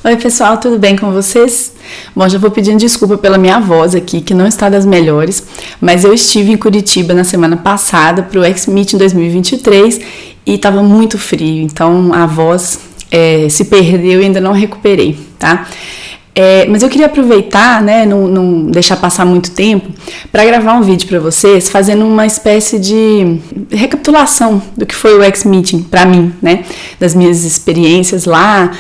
Oi pessoal, tudo bem com vocês? Bom, já vou pedindo desculpa pela minha voz aqui, que não está das melhores, mas eu estive em Curitiba na semana passada para o X-Meeting 2023 e estava muito frio, então a voz se perdeu e ainda não recuperei, tá? Mas eu queria aproveitar, né, não deixar passar muito tempo, para gravar um vídeo para vocês, fazendo uma espécie de recapitulação do que foi o X-Meeting para mim, né, das minhas experiências lá,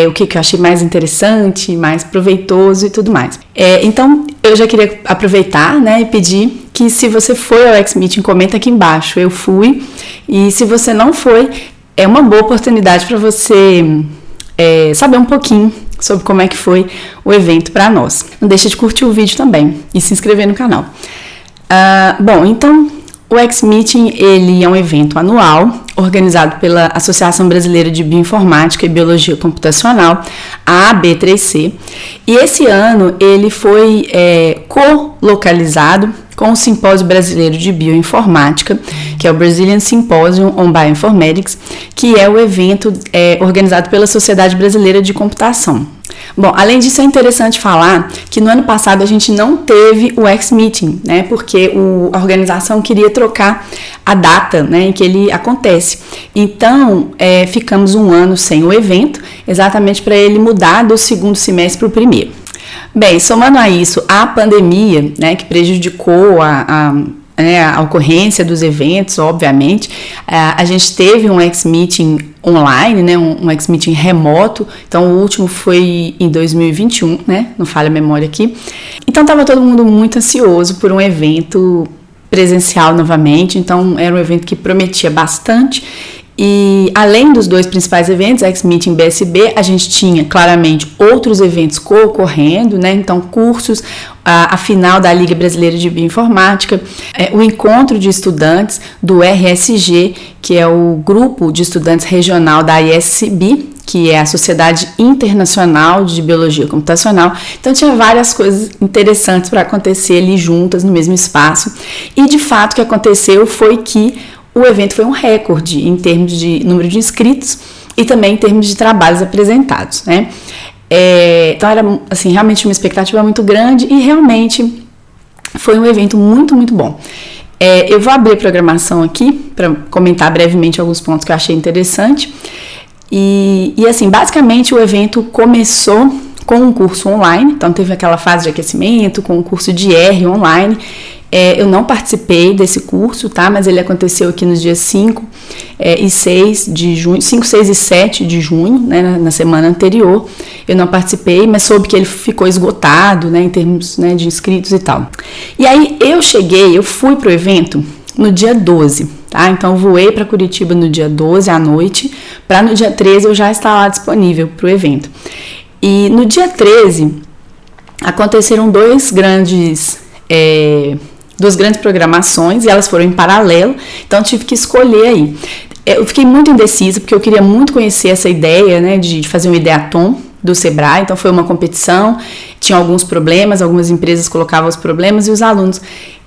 o que eu achei mais interessante, mais proveitoso e tudo mais. Então, eu já queria aproveitar, né, e pedir que se você foi ao X-Meeting, comenta aqui embaixo, eu fui, e se você não foi, é uma boa oportunidade para você saber um pouquinho sobre como é que foi o evento para nós. Não deixa de curtir o vídeo também e se inscrever no canal. Bom, então o X-Meeting ele é um evento anual organizado pela Associação Brasileira de Bioinformática e Biologia Computacional, a AB3C, e esse ano ele foi co-localizado com o Simpósio Brasileiro de Bioinformática, que é o Brazilian Symposium on Bioinformatics, que é o evento organizado pela Sociedade Brasileira de Computação. Bom, além disso é interessante falar que no ano passado a gente não teve o X-Meeting, né, porque a organização queria trocar a data, né, em que ele acontece. Então, ficamos um ano sem o evento, exatamente para ele mudar do segundo semestre para o primeiro. Bem, somando a isso a pandemia, né, que prejudicou a ocorrência dos eventos, obviamente, a gente teve um X-Meeting online, né, um X-Meeting remoto, então o último foi em 2021, né, não falha a memória aqui. Então estava todo mundo muito ansioso por um evento presencial novamente, então era um evento que prometia bastante. E além dos dois principais eventos, X-Meeting e BSB, a gente tinha claramente outros eventos co-ocorrendo, né? Então cursos, a final da Liga Brasileira de Bioinformática, o encontro de estudantes do RSG, que é o grupo de estudantes regional da ISCB, que é a Sociedade Internacional de Biologia Computacional. Então tinha várias coisas interessantes para acontecer ali juntas no mesmo espaço. E de fato o que aconteceu foi que o evento foi um recorde em termos de número de inscritos e também em termos de trabalhos apresentados, né? Então era assim, realmente uma expectativa muito grande e realmente foi um evento muito, muito bom. Eu vou abrir a programação aqui para comentar brevemente alguns pontos que eu achei interessante. E assim, basicamente o evento começou com um curso online, então teve aquela fase de aquecimento com um curso de R online. Eu não participei desse curso, tá? Mas ele aconteceu aqui nos dias 5 e 6 de junho, 5, 6 e 7 de junho, né, na semana anterior. Eu não participei, mas soube que ele ficou esgotado, né, em termos, né, de inscritos e tal. E aí eu fui pro evento no dia 12, tá? Então eu voei para Curitiba no dia 12 à noite, para no dia 13 eu já estar lá disponível pro evento. E no dia 13 aconteceram duas grandes programações e elas foram em paralelo, então tive que escolher aí. Eu fiquei muito indecisa porque eu queria muito conhecer essa ideia, né, de fazer um ideatom do Sebrae, então foi uma competição, tinha alguns problemas, algumas empresas colocavam os problemas e os alunos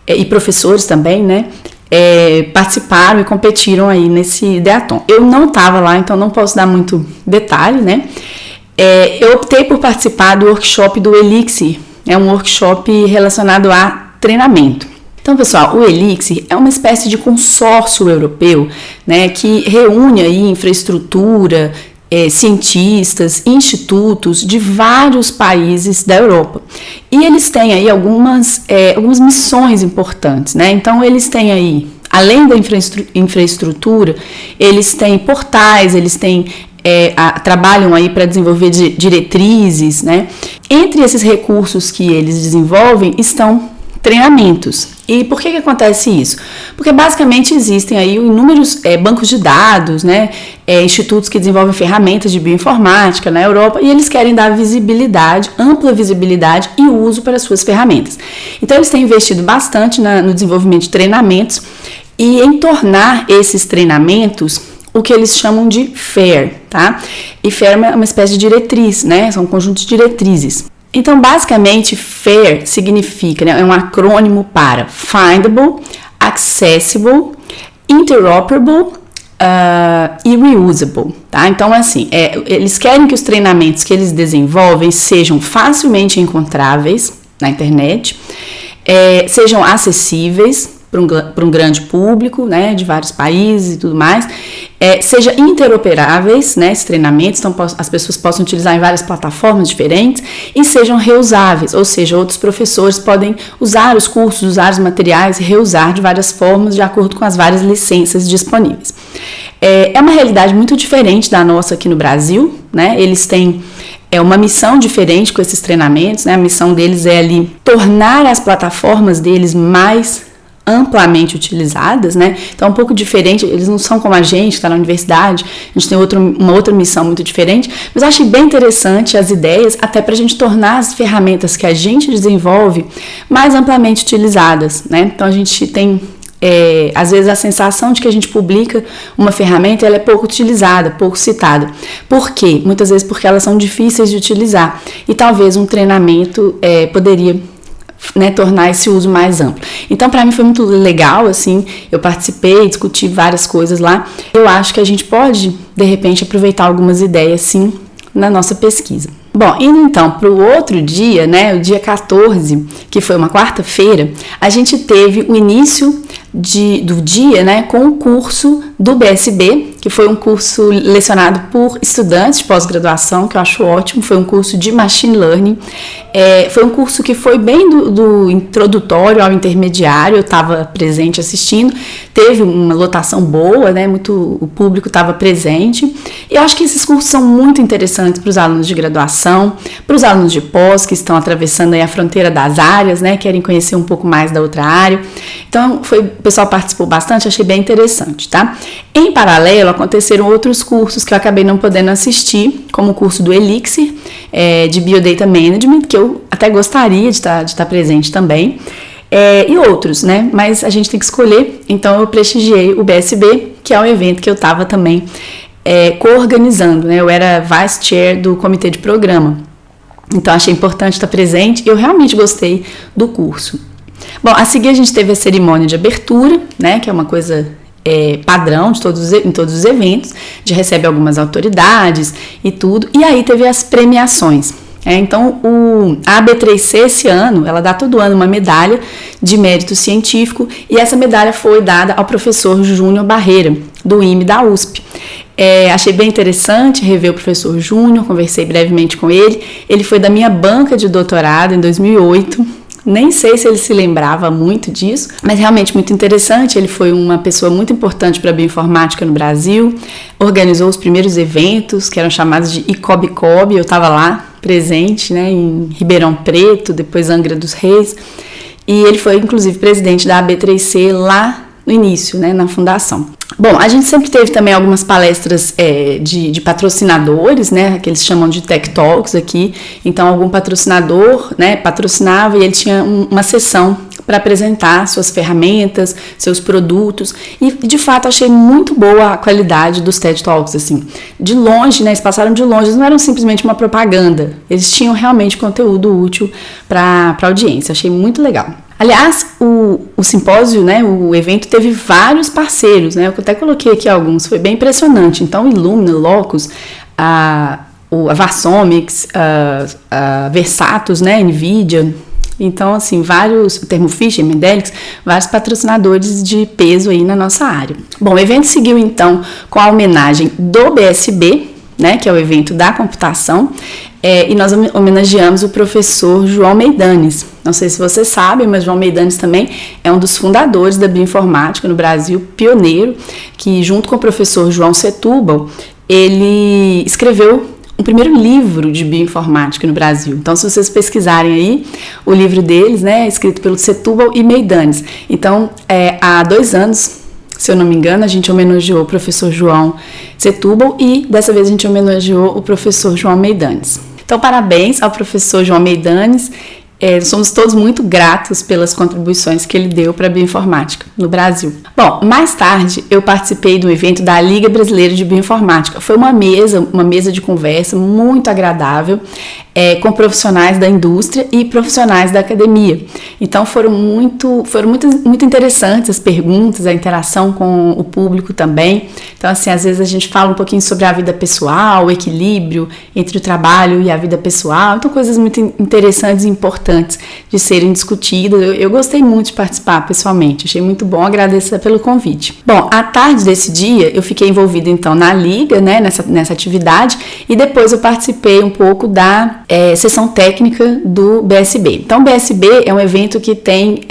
e professores também, né, participaram e competiram aí nesse ideatom. Eu não estava lá, então não posso dar muito detalhe, né. Eu optei por participar do workshop do Elixir, é um workshop relacionado a treinamento. Então, pessoal, o Elixir é uma espécie de consórcio europeu, né, que reúne aí infraestrutura, cientistas, institutos de vários países da Europa. E eles têm aí algumas missões importantes, né? Então, eles têm aí, além da infraestrutura, eles têm portais, eles têm trabalham aí para desenvolver diretrizes, né? Entre esses recursos que eles desenvolvem estão treinamentos. E por que acontece isso? Porque basicamente existem aí inúmeros bancos de dados, né? Institutos que desenvolvem ferramentas de bioinformática na Europa e eles querem dar visibilidade, ampla visibilidade e uso para as suas ferramentas. Então eles têm investido bastante no desenvolvimento de treinamentos e em tornar esses treinamentos o que eles chamam de FAIR, tá? E FAIR é uma espécie de diretriz, né? São um conjunto de diretrizes. Então, basicamente, FAIR significa, né, é um acrônimo para Findable, Accessible, Interoperable, e reusable, tá? Então, assim, eles querem que os treinamentos que eles desenvolvem sejam facilmente encontráveis na internet, sejam acessíveis para um grande público, né, de vários países e tudo mais, seja interoperáveis, né, esses treinamentos, então as pessoas possam utilizar em várias plataformas diferentes e sejam reusáveis, ou seja, outros professores podem usar os cursos, usar os materiais e reusar de várias formas de acordo com as várias licenças disponíveis. É uma realidade muito diferente da nossa aqui no Brasil, né, eles têm uma missão diferente com esses treinamentos, né, a missão deles é ali tornar as plataformas deles mais amplamente utilizadas, né? Então é um pouco diferente, eles não são como a gente, que está na universidade, a gente tem uma outra missão muito diferente, mas eu achei bem interessante as ideias, até para a gente tornar as ferramentas que a gente desenvolve mais amplamente utilizadas, né? Então a gente tem, às vezes, a sensação de que a gente publica uma ferramenta e ela é pouco utilizada, pouco citada. Por quê? Muitas vezes porque elas são difíceis de utilizar e talvez um treinamento poderia, né, tornar esse uso mais amplo. Então, para mim foi muito legal, assim, eu participei, discuti várias coisas lá. Eu acho que a gente pode, de repente, aproveitar algumas ideias, sim, na nossa pesquisa. Bom, indo então para o outro dia, né, o dia 14, que foi uma quarta-feira, a gente teve o início do dia, né, com o curso do BSB, que foi um curso lecionado por estudantes de pós-graduação, que eu acho ótimo, foi um curso de Machine Learning, foi um curso que foi bem do introdutório ao intermediário, eu estava presente assistindo, teve uma lotação boa, né, o público estava presente, e eu acho que esses cursos são muito interessantes para os alunos de graduação, para os alunos de pós que estão atravessando aí a fronteira das áreas, né, querem conhecer um pouco mais da outra área, então o pessoal participou bastante, achei bem interessante, tá? Em paralelo, aconteceram outros cursos que eu acabei não podendo assistir, como o curso do Elixir, de Biodata Management, que eu até gostaria de estar presente também, e outros, né? Mas a gente tem que escolher, então eu prestigiei o BSB, que é um evento que eu estava também co-organizando, né? Eu era Vice Chair do comitê de programa, então achei importante estar presente e eu realmente gostei do curso. Bom, a seguir a gente teve a cerimônia de abertura, né, que é uma coisa padrão em todos os eventos, a gente recebe algumas autoridades e tudo, e aí teve as premiações. Então, a AB3C esse ano, ela dá todo ano uma medalha de mérito científico e essa medalha foi dada ao professor Júnior Barreira, do IME da USP. Achei bem interessante rever o professor Júnior, conversei brevemente com ele, ele foi da minha banca de doutorado em 2008, nem sei se ele se lembrava muito disso, mas realmente muito interessante. Ele foi uma pessoa muito importante para a bioinformática no Brasil, organizou os primeiros eventos que eram chamados de ICOB-COB, eu estava lá presente, né, em Ribeirão Preto, depois Angra dos Reis, e ele foi inclusive presidente da AB3C lá no início, né, na fundação. Bom, a gente sempre teve também algumas palestras de patrocinadores, né, que eles chamam de Tech Talks aqui, então algum patrocinador, né, patrocinava e ele tinha uma sessão para apresentar suas ferramentas, seus produtos, e de fato achei muito boa a qualidade dos TED Talks, assim, de longe, né, eles passaram de longe, eles não eram simplesmente uma propaganda, eles tinham realmente conteúdo útil para a audiência, achei muito legal. Aliás, o simpósio, né, o evento teve vários parceiros, né, eu até coloquei aqui alguns, foi bem impressionante. Então, Illumina, Locus, a Varsomics, a Versatus, né, NVIDIA, então, assim, vários, o Thermo Fisher, Mendelix, vários patrocinadores de peso aí na nossa área. Bom, o evento seguiu, então, com a homenagem do BSB, né, que é o evento da computação, e nós homenageamos o professor João Meidanes. Não sei se você sabe, mas João Meidanes também é um dos fundadores da bioinformática no Brasil, pioneiro, que junto com o professor João Setúbal, ele escreveu o primeiro livro de bioinformática no Brasil. Então, se vocês pesquisarem aí, o livro deles, né, é escrito pelo Setúbal e Meidanes. Então, há 2 anos, se eu não me engano, a gente homenageou o professor João Setúbal e dessa vez a gente homenageou o professor João Meidanes. Então, parabéns ao professor João Meidanes Somos todos muito gratos pelas contribuições que ele deu para a bioinformática no Brasil. Bom, mais tarde eu participei do evento da Liga Brasileira de Bioinformática. Foi uma mesa de conversa muito agradável, com profissionais da indústria e profissionais da academia. Então foram muito interessantes as perguntas, a interação com o público também. Então, assim, às vezes a gente fala um pouquinho sobre a vida pessoal, o equilíbrio entre o trabalho e a vida pessoal. Então, coisas muito interessantes e importantes de serem discutidas. Eu gostei muito de participar pessoalmente, achei muito bom, agradeço pelo convite. Bom, à tarde desse dia eu fiquei envolvida então na Liga, né, nessa atividade, e depois eu participei um pouco da sessão técnica do BSB. Então, o BSB é um evento que tem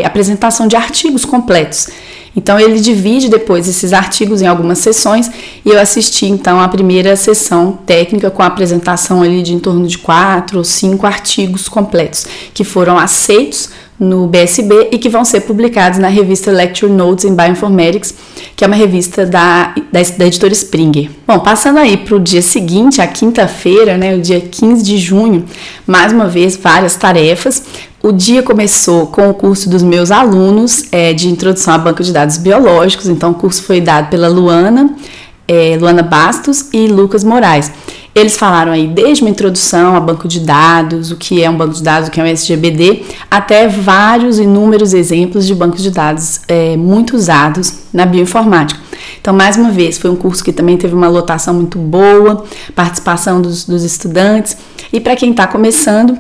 apresentação de artigos completos. Então, ele divide depois esses artigos em algumas sessões e eu assisti, então, a primeira sessão técnica com a apresentação ali de em torno de 4 ou 5 artigos completos que foram aceitos no BSB e que vão ser publicados na revista Lecture Notes in Bioinformatics, que é uma revista da editora Springer. Bom, passando aí para o dia seguinte, a quinta-feira, né, o dia 15 de junho, mais uma vez, várias tarefas. O dia começou com o curso dos meus alunos de Introdução a Banco de Dados Biológicos. Então, o curso foi dado pela Luana Bastos e Lucas Moraes. Eles falaram aí desde uma introdução a banco de dados, o que é um banco de dados, o que é um SGBD, até vários inúmeros exemplos de bancos de dados muito usados na bioinformática. Então, mais uma vez, foi um curso que também teve uma lotação muito boa, participação dos estudantes. E para quem está começando,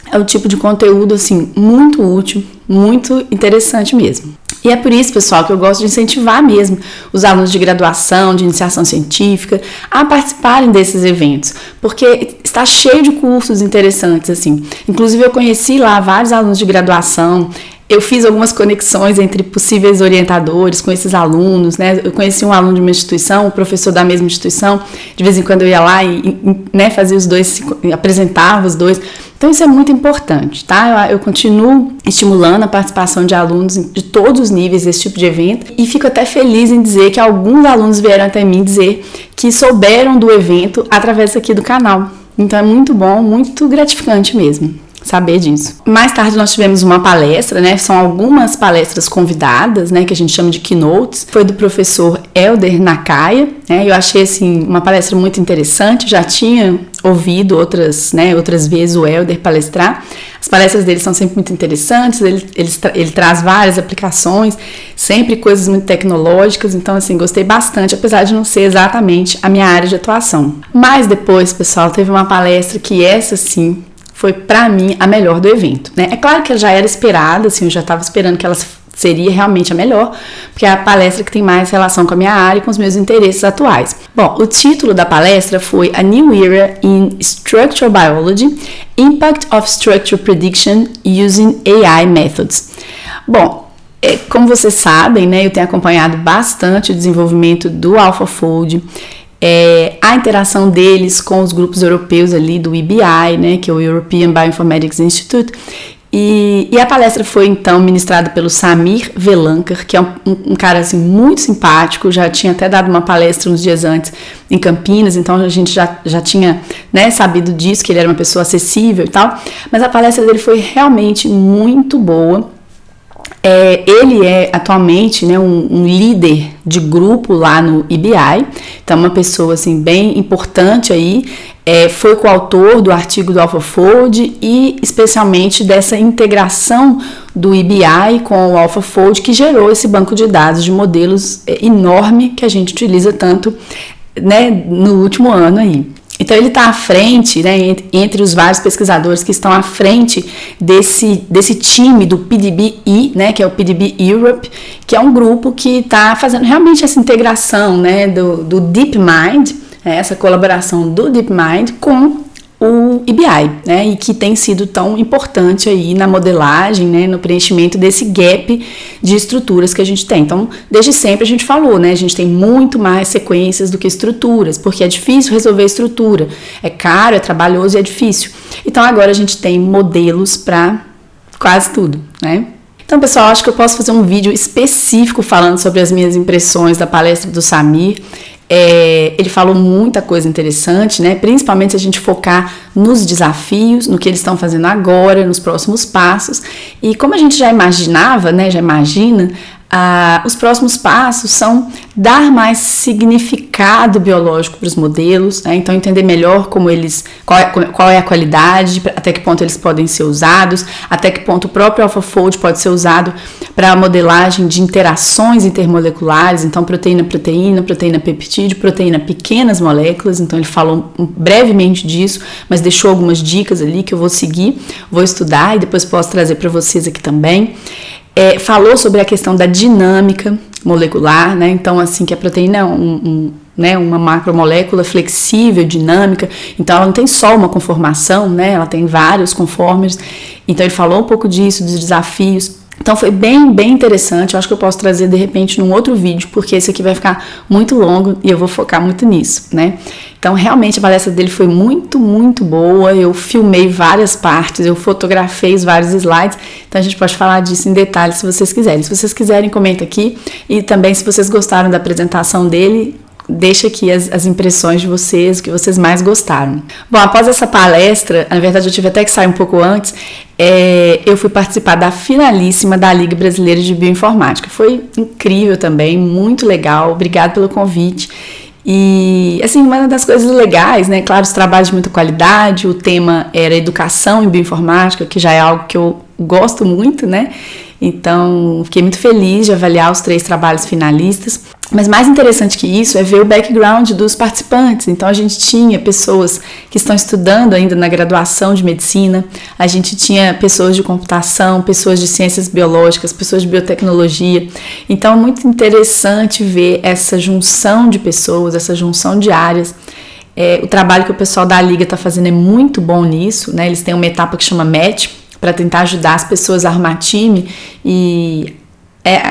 é o tipo de conteúdo, assim, muito útil, muito interessante mesmo. E é por isso, pessoal, que eu gosto de incentivar mesmo os alunos de graduação, de iniciação científica, a participarem desses eventos, porque está cheio de cursos interessantes, assim. Inclusive, eu conheci lá vários alunos de graduação. Eu fiz algumas conexões entre possíveis orientadores com esses alunos, né? Eu conheci um aluno de uma instituição, um professor da mesma instituição, de vez em quando eu ia lá e né, fazia os dois, apresentava os dois. Então isso é muito importante, tá? Eu continuo estimulando a participação de alunos de todos os níveis desse tipo de evento e fico até feliz em dizer que alguns alunos vieram até mim dizer que souberam do evento através aqui do canal. Então é muito bom, muito gratificante mesmo saber disso. Mais tarde nós tivemos uma palestra, né? São algumas palestras convidadas, né? Que a gente chama de keynotes. Foi do professor Helder Nakaya, né? Eu achei, assim, uma palestra muito interessante. Já tinha ouvido outras vezes o Helder palestrar. As palestras dele são sempre muito interessantes. Ele traz várias aplicações, sempre coisas muito tecnológicas. Então, assim, gostei bastante, apesar de não ser exatamente a minha área de atuação. Mas depois, pessoal, teve uma palestra que essa, sim, foi para mim a melhor do evento, né? É claro que ela já era esperada, assim, eu já estava esperando que ela seria realmente a melhor, porque é a palestra que tem mais relação com a minha área e com os meus interesses atuais. Bom, o título da palestra foi A New Era in Structural Biology, Impact of Structure Prediction Using AI Methods. Bom, como vocês sabem, né, eu tenho acompanhado bastante o desenvolvimento do AlphaFold, a interação deles com os grupos europeus ali do EBI, né, que é o European Bioinformatics Institute, e a palestra foi então ministrada pelo Samir Velankar, que é um cara assim muito simpático, já tinha até dado uma palestra uns dias antes em Campinas, então a gente já tinha, né, sabido disso, que ele era uma pessoa acessível e tal, mas a palestra dele foi realmente muito boa. Ele é atualmente, né, um líder de grupo lá no EBI, então uma pessoa assim, bem importante aí, foi coautor do artigo do AlphaFold e especialmente dessa integração do EBI com o AlphaFold que gerou esse banco de dados de modelos enorme que a gente utiliza tanto, né, no último ano aí. Então ele está à frente, né, entre os vários pesquisadores que estão à frente desse time do PDB-E, né, que é o PDB Europe, que é um grupo que está fazendo realmente essa integração, né, do DeepMind, essa colaboração do DeepMind com o EBI, né, e que tem sido tão importante aí na modelagem, né, no preenchimento desse gap de estruturas que a gente tem. Então, desde sempre a gente falou, né, a gente tem muito mais sequências do que estruturas, porque é difícil resolver estrutura, é caro, é trabalhoso e é difícil. Então, agora a gente tem modelos para quase tudo, né. Então, pessoal, acho que eu posso fazer um vídeo específico falando sobre as minhas impressões da palestra do Samir. Ele falou muita coisa interessante, né? Principalmente se a gente focar nos desafios, no que eles estão fazendo agora, nos próximos passos. E como a gente já imaginava, né? Já imagina, os próximos passos são dar mais significado biológico para os modelos, né? Então entender melhor qual é a qualidade, até que ponto eles podem ser usados, até que ponto o próprio AlphaFold pode ser usado para a modelagem de interações intermoleculares, então proteína-proteína, proteína-peptídeo, proteína pequenas moléculas. Então ele falou brevemente disso, mas deixou algumas dicas ali que eu vou seguir, vou estudar e depois posso trazer para vocês aqui também. Falou sobre a questão da dinâmica molecular, né? Então, assim, que a proteína é uma macromolécula flexível, dinâmica, então ela não tem só uma conformação, né? Ela tem vários conformers. Então, ele falou um pouco disso, dos desafios. Então, foi bem, bem interessante. Eu acho que eu posso trazer, de repente, num outro vídeo, porque esse aqui vai ficar muito longo e eu vou focar muito nisso, né? Então, realmente, a palestra dele foi muito, muito boa. Eu filmei várias partes, eu fotografei os vários slides. Então, a gente pode falar disso em detalhes se vocês quiserem. Se vocês quiserem, comenta aqui. E também, se vocês gostaram da apresentação dele, deixa aqui as impressões de vocês, o que vocês mais gostaram. Bom, após essa palestra, na verdade eu tive até que sair um pouco antes, eu fui participar da finalíssima da Liga Brasileira de Bioinformática. Foi incrível também, muito legal, obrigado pelo convite. E, assim, uma das coisas legais, né, claro, os trabalhos de muita qualidade, o tema era educação em bioinformática, que já é algo que eu gosto muito, né, então fiquei muito feliz de avaliar os 3 trabalhos finalistas. Mas mais interessante que isso é ver o background dos participantes. Então a gente tinha pessoas que estão estudando ainda na graduação de medicina, a gente tinha pessoas de computação, pessoas de ciências biológicas, pessoas de biotecnologia. Então é muito interessante ver essa junção de pessoas, essa junção de áreas. O trabalho que o pessoal da Liga está fazendo é muito bom nisso, né? Eles têm uma etapa que chama Match, para tentar ajudar as pessoas a arrumar time e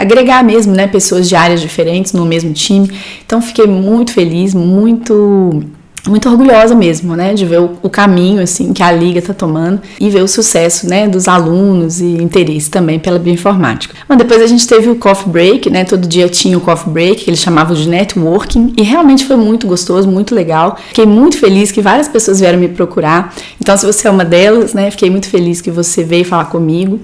agregar mesmo, né, pessoas de áreas diferentes no mesmo time. Então fiquei muito feliz, muito orgulhosa mesmo, né, de ver o caminho assim que a Liga está tomando e ver o sucesso, né, dos alunos e interesse também pela bioinformática. Bom, depois a gente teve o coffee break, né, todo dia tinha o coffee break, que eles chamavam de networking, e realmente foi muito gostoso, muito legal. Fiquei muito feliz que várias pessoas vieram me procurar. Então, se você é uma delas, né, fiquei muito feliz que você veio falar comigo.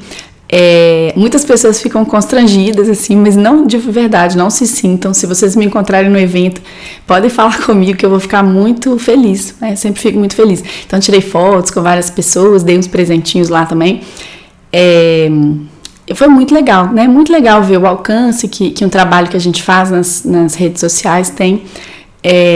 Muitas pessoas ficam constrangidas, assim, mas não, de verdade, não se sintam. Se vocês me encontrarem no evento, podem falar comigo que eu vou ficar muito feliz, né? Sempre fico muito feliz. Então, tirei fotos com várias pessoas, dei uns presentinhos lá também. Foi muito legal, né? Muito legal ver o alcance que um trabalho que a gente faz nas redes sociais tem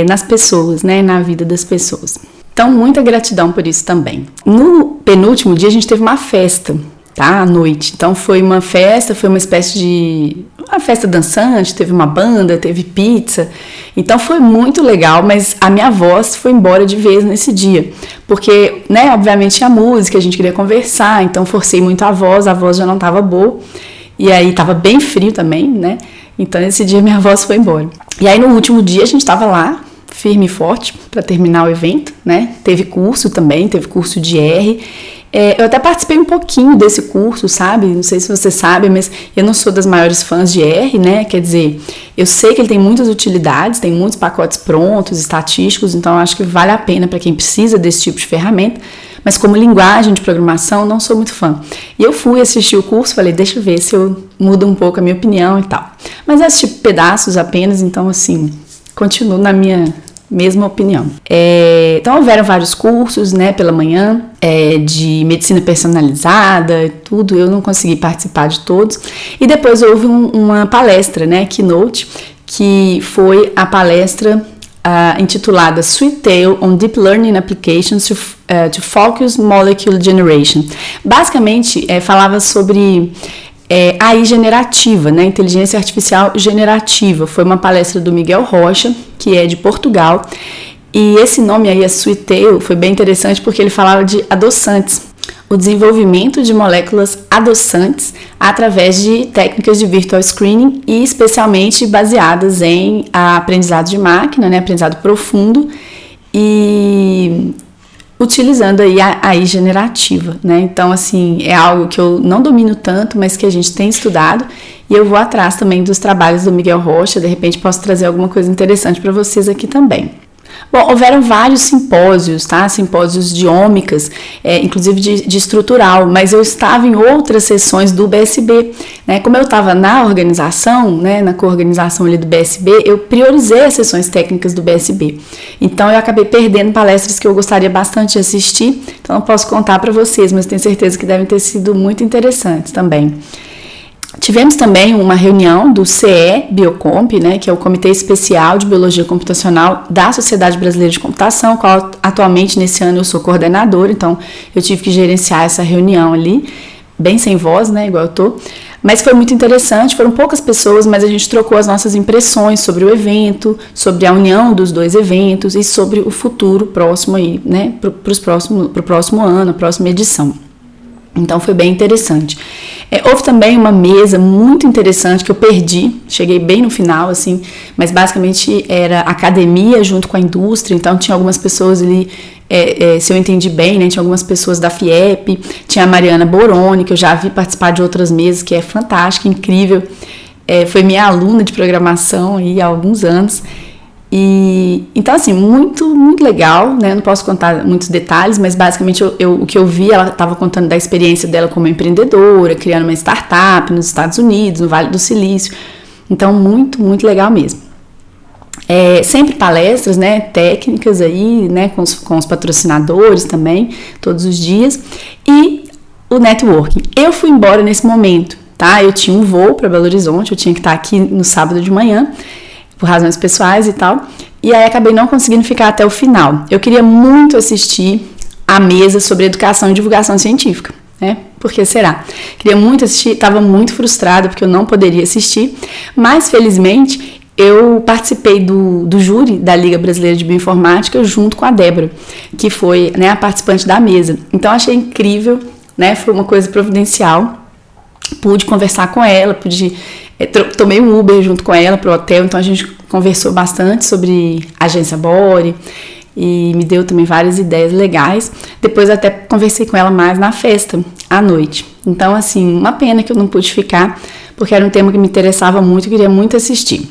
nas pessoas, né? Na vida das pessoas. Então, muita gratidão por isso também. No penúltimo dia, a gente teve uma festa, tá? À noite. Então foi uma festa, foi uma espécie de uma festa dançante, teve uma banda, teve pizza. Então foi muito legal, mas a minha voz foi embora de vez nesse dia. Porque, né, obviamente a música, a gente queria conversar, então forcei muito a voz já não estava boa. E aí estava bem frio também, né? Então nesse dia minha voz foi embora. E aí no último dia a gente estava lá, firme e forte, para terminar o evento, né? Teve curso também, teve curso de R. Eu até participei um pouquinho desse curso, sabe? Não sei se você sabe, mas eu não sou das maiores fãs de R, né? Quer dizer, eu sei que ele tem muitas utilidades, tem muitos pacotes prontos, estatísticos, então eu acho que vale a pena para quem precisa desse tipo de ferramenta, mas como linguagem de programação, não sou muito fã. E eu fui assistir o curso, falei, deixa eu ver se eu mudo um pouco a minha opinião e tal. Mas eu assisti pedaços apenas, então assim, continuo na minha mesma opinião. Então houveram vários cursos, né, pela manhã, de medicina personalizada e tudo, eu não consegui participar de todos. E depois houve uma palestra, né, keynote, que foi a palestra intitulada Sweet Tale on Deep Learning Applications to Focus Molecule Generation. Basicamente, falava sobre AI generativa, né? Inteligência artificial generativa. Foi uma palestra do Miguel Rocha, que é de Portugal, e esse nome aí, a Sweet Tale, foi bem interessante porque ele falava de adoçantes, o desenvolvimento de moléculas adoçantes através de técnicas de virtual screening e especialmente baseadas em aprendizado de máquina, né? Aprendizado profundo, e utilizando aí a AI generativa, né? Então, assim, é algo que eu não domino tanto, mas que a gente tem estudado, e eu vou atrás também dos trabalhos do Miguel Rocha, de repente posso trazer alguma coisa interessante para vocês aqui também. Bom, houveram vários simpósios, tá? Simpósios de ômicas, inclusive de estrutural, mas eu estava em outras sessões do BSB, né? Como eu estava na organização, né, na coorganização ali do BSB, eu priorizei as sessões técnicas do BSB. Então, eu acabei perdendo palestras que eu gostaria bastante de assistir, então não posso contar para vocês, mas tenho certeza que devem ter sido muito interessantes também. Tivemos também uma reunião do CE Biocomp, né, que é o Comitê Especial de Biologia Computacional da Sociedade Brasileira de Computação, qual atualmente nesse ano eu sou coordenadora, então eu tive que gerenciar essa reunião ali, bem sem voz, né, igual eu tô, mas foi muito interessante, foram poucas pessoas, mas a gente trocou as nossas impressões sobre o evento, sobre a união dos dois eventos e sobre o futuro próximo aí, né, pro próximo ano, a próxima edição. Então foi bem interessante. Houve também uma mesa muito interessante que eu perdi, cheguei bem no final, assim, mas basicamente era academia junto com a indústria, então tinha algumas pessoas ali, se eu entendi bem, né, tinha algumas pessoas da FIEP, tinha a Mariana Boroni, que eu já vi participar de outras mesas, que é fantástica, incrível, foi minha aluna de programação aí há alguns anos. E então, assim, muito legal, né? Não posso contar muitos detalhes, mas basicamente o que eu vi, ela estava contando da experiência dela como empreendedora, criando uma startup nos Estados Unidos, no Vale do Silício. Então, muito legal mesmo. Sempre palestras, né, técnicas aí, né, com os patrocinadores também, todos os dias. E o networking. Eu fui embora nesse momento, tá? Eu tinha um voo para Belo Horizonte, eu tinha que estar aqui no sábado de manhã, por razões pessoais e tal, e aí acabei não conseguindo ficar até o final. Eu queria muito assistir a mesa sobre educação e divulgação científica, né? Por que será? Queria muito assistir, estava muito frustrada porque eu não poderia assistir, mas felizmente eu participei do júri da Liga Brasileira de Bioinformática junto com a Débora, que foi, né, a participante da mesa. Então achei incrível, né? Foi uma coisa providencial. Pude conversar com ela, tomei um Uber junto com ela para o hotel, então a gente conversou bastante sobre a agência Bore e me deu também várias ideias legais. Depois até conversei com ela mais na festa, à noite. Então, assim, uma pena que eu não pude ficar, porque era um tema que me interessava muito, eu queria muito assistir.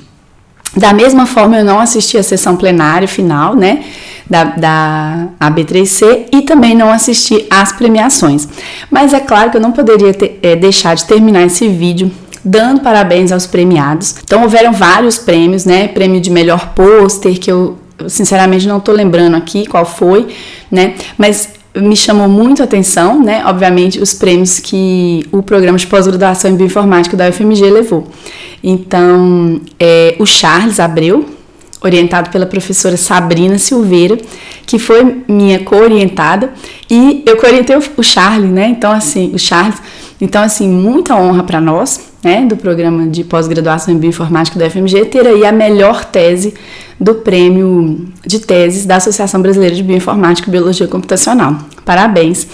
Da mesma forma, eu não assisti a sessão plenária final, né, da AB3C, e também não assisti às premiações. Mas é claro que eu não poderia deixar de terminar esse vídeo dando parabéns aos premiados. Então, houveram vários prêmios, né, prêmio de melhor pôster, que eu sinceramente não estou lembrando aqui qual foi, né, mas me chamou muito a atenção, né, obviamente, os prêmios que o programa de pós-graduação em bioinformática da UFMG levou. Então, o Charles Abreu, orientado pela professora Sabrina Silveira, que foi minha co-orientada, e eu co-orientei o Charles, né, então assim, muita honra para nós, né, do programa de pós-graduação em bioinformática da UFMG, ter aí a melhor tese do prêmio de teses da Associação Brasileira de Bioinformática e Biologia Computacional. Parabéns!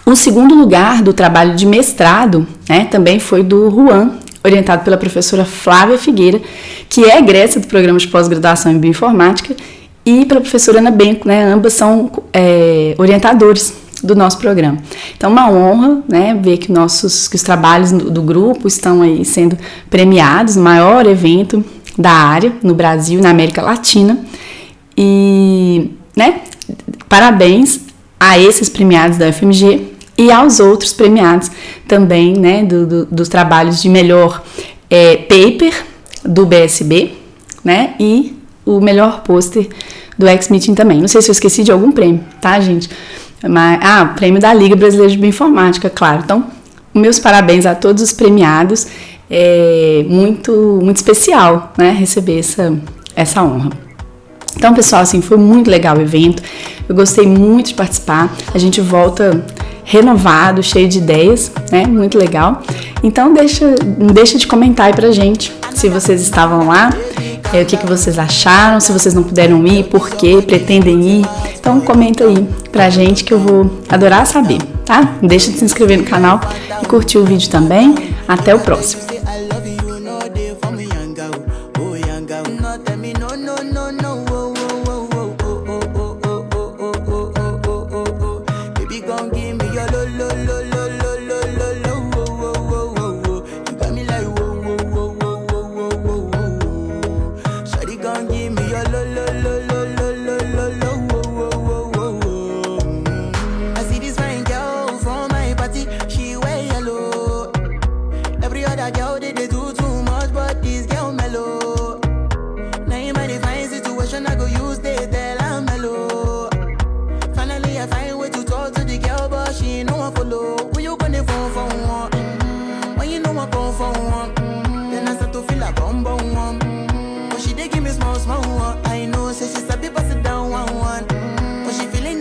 O segundo lugar do trabalho de mestrado, né, também foi do Juan, orientado pela professora Flávia Figueira, que é egressa do programa de pós-graduação em bioinformática, e pela professora Ana Benco, né, ambas são orientadores do nosso programa. Então, uma honra, né, ver que os trabalhos do grupo estão aí sendo premiados no maior evento da área no Brasil e na América Latina. E, né, parabéns a esses premiados da UFMG e aos outros premiados também, né, dos trabalhos de melhor paper do BSB, né, e o melhor pôster do X-Meeting também. Não sei se eu esqueci de algum prêmio, tá, gente? Mas, prêmio da Liga Brasileira de Bioinformática, claro. Então, meus parabéns a todos os premiados. É muito especial, né, receber essa honra. Então, pessoal, assim, foi muito legal o evento. Eu gostei muito de participar. A gente volta renovado, cheio de ideias, né? Muito legal. Então, não deixa de comentar aí pra gente se vocês estavam lá, o que vocês acharam, se vocês não puderam ir, por quê, pretendem ir. Então, comenta aí pra gente que eu vou adorar saber, tá? Não deixa de se inscrever no canal e curtir o vídeo também. Até o próximo.